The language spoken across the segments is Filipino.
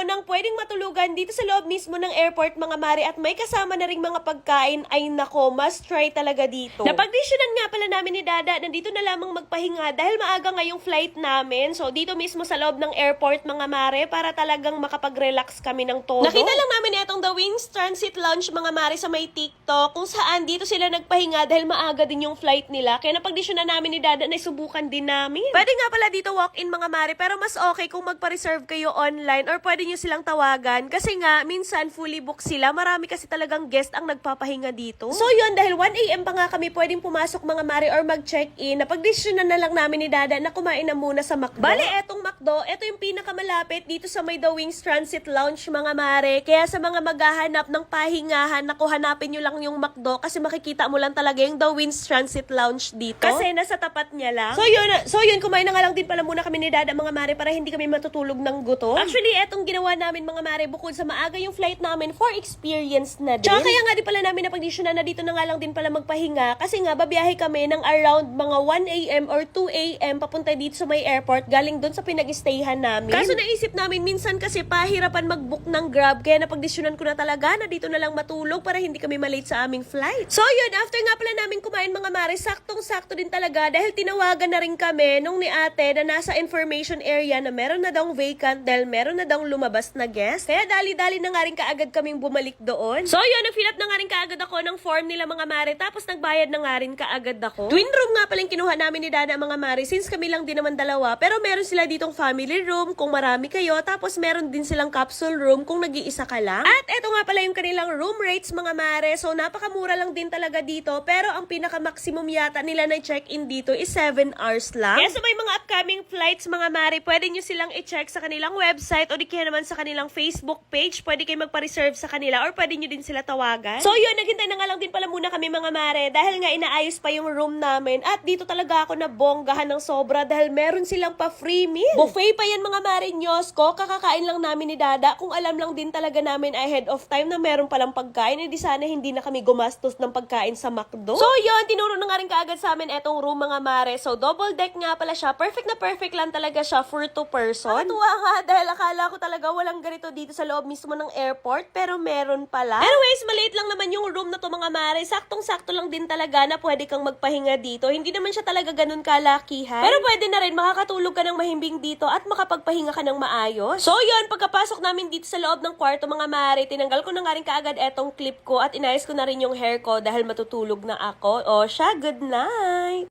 tayo ng pwedeng matulugan dito sa loob mismo ng airport, mga mare, at may kasama na ring mga pagkain. Ay nako, must try talaga dito. Napagdesisyonan nga pala namin ni Dada, nandito na lamang magpahinga dahil maaga ngayong flight namin. So dito mismo sa loob ng airport, mga mare, para talagang makapag-relax kami ng todo. Nakita lang namin itong The Wings Transit Lounge, mga mare, sa may TikTok, kung saan dito sila nagpahinga dahil maaga din yung flight nila. Kaya napagdesisyonan namin ni Dada na isubukan din namin. Pwede nga pala dito walk-in, mga mare, pero mas okay kung magpa-reserve kayo online or pwede nyo silang tawagan kasi nga minsan fully booked sila. Marami kasi talagang guest ang nagpapahinga dito. So yun, dahil 1 AM pa nga kami pwedeng pumasok, mga mare, or mag-check-in, napagdesisyonan na lang namin ni Dada na kumain na muna sa McDo. Bale, etong McDo, eto yung pinakamalapit dito sa may The Wings Transit Lounge, mga mare. Kaya sa mga maghahanap ng pahingahan, naku, hanapin nyo lang yung McDo kasi makikita mo lang talaga yung The Wings Transit Lounge dito. Kasi nasa tapat niya lang. So yun, kumain na nga lang din pala muna kami ni Dada, mga mare, para hindi kami matutulog ng gutom. Actually, etong ginawa namin, mga mare, bukod sa maaga yung flight namin, for experience na din. Tsaka kaya nga di pala namin napagdesisyonan na dito na nga lang din pala magpahinga kasi nga babiyahe kami ng around mga 1 AM or 2 AM papunta dito sa may airport galing doon sa pinag-stayhan namin. Kaso naisip namin minsan kasi pahirapan mag-book ng Grab kaya napagdesisyonan ko na talaga na dito na lang matulog para hindi kami malate sa aming flight. So yun, after nga pala namin kumain, mga mare, saktong-sakto din talaga dahil tinawagan na rin kami nung ni ate na nasa information area na meron na daw vacant dahil meron na daw lumabas na guest. Kaya dali-dali na nga rin kaagad kaming bumalik doon. So yun, nag-fill up na nga rin kaagad ako ng form nila, mga mare, tapos nagbayad na nga rin kaagad ako. Twin room nga palang kinuha namin ni Dada, mga mare, since kami lang din naman dalawa, pero meron sila ditong family room kung marami kayo, tapos meron din silang capsule room kung nag-iisa ka lang. At eto nga pala yung kanilang room rates, mga mare, so napakamura lang din talaga dito, pero ang pinaka-maximum yata nila na check-in dito is 7 hours lang. Kaya sa may mga upcoming flights, mga mare, pwede nyo silang i-check sa kanilang website o di kaya naman sa kanilang Facebook page. Pwede kayo magpa-reserve sa kanila or pwede nyo din sila tawagan. So yun, naghintay na nga lang din pala muna kami, mga mare, dahil nga inaayos pa yung room namin at dito talaga ako nabonggahan ng sobra dahil meron silang pa free meal. Buffet pa yan, mga mare, nyosko. Kakakain lang namin ni Dada. Kung alam lang din talaga namin ahead of time na meron palang pagkain, edi sana hindi na kami gumastos ng pagkain sa McDo. So yun, tinuro na nga rin kaagad sa amin etong room, mga mare. So double deck nga pala siya. Perfect na perfect lang talaga siya for 2 person. Natuwa nga dahil akala ko talaga walang ganito dito sa loob mismo ng airport, pero meron pala. Anyways, maliit lang naman yung room na to, mga mare. Saktong-sakto lang din talaga na pwede kang magpahinga dito. Hindi naman siya talaga ganun kalakihan. Pero pwede na rin, makakatulog ka ng mahimbing dito at makapagpahinga ka ng maayos. So yun, pagkapasok namin dito sa loob ng kwarto, mga mare, tinanggal ko na nga rin kaagad etong clip ko at inayos ko na rin yung hair ko dahil matutulog na ako. O siya, good night!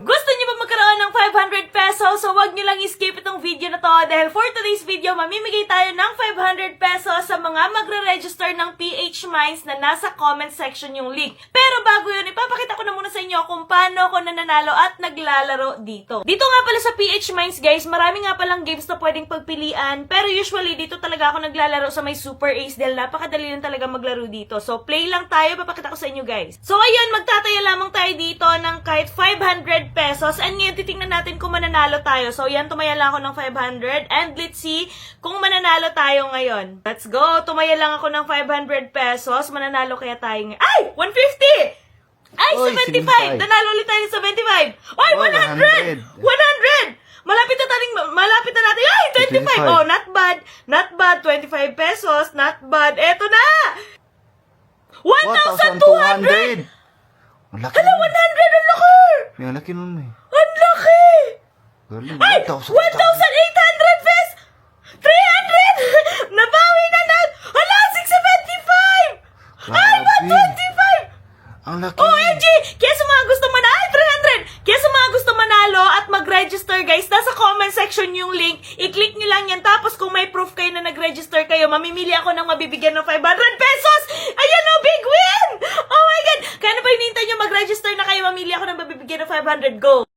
Gusto niyo ba magkaroon ng 500 pesos? So wag niyo lang i-skip itong video na to dahil for today's video, mamimigay tayo ng 500 pesos sa mga magre-register ng PH Minds na nasa comment section yung link. Pero bago yun, ipapakita ko na muna sa inyo kung paano ako nananalo at naglalaro dito. Dito nga pala sa PH Minds, guys, marami nga palang games na pwedeng pagpilian, pero usually dito talaga ako naglalaro sa may Super Ace dahil napakadali lang talaga maglaro dito. So play lang tayo, papakita ko sa inyo, guys. So ayun, magtataya lamang tayo dito ng kahit 500 pesos. And ngayon, titingnan natin kung mananalo tayo. So, yan, tumaya lang ako ng 500. And let's see kung mananalo tayo ngayon. Let's go! Tumaya lang ako ng 500 pesos. Mananalo kaya tayo ngayon. Ay! 150! Ay, Oy, 75! Nanalo ulit tayo ng 75! Ay, 100! 100! Malapit na natin. Ay, 25! Oh, not bad. Not bad. 25 pesos. Not bad. Eto na! 1,200! Ang laki Hala, 100! Ang laki! Ang laki nun eh. Ang laki! Galing. Ay! 1,800 pesos! 300! Nabawi na na! Hala! 675! Ay! 125! Ang laki. OMG! Kaya sa mga gusto manalo, ay! 300! Kaya sa mga gusto manalo at mag-register, guys, nasa comment section yung link. I-click nyo lang yan. Tapos kung may proof kayo na nag-register kayo, mamimili ako ng mabibigyan ng 500 pesos! Ayan o! Big win! Oh my God! Kaya na pa hinihintay nyo mag-register na kayo, mamili ako ng mabibigyan ng 500. Go!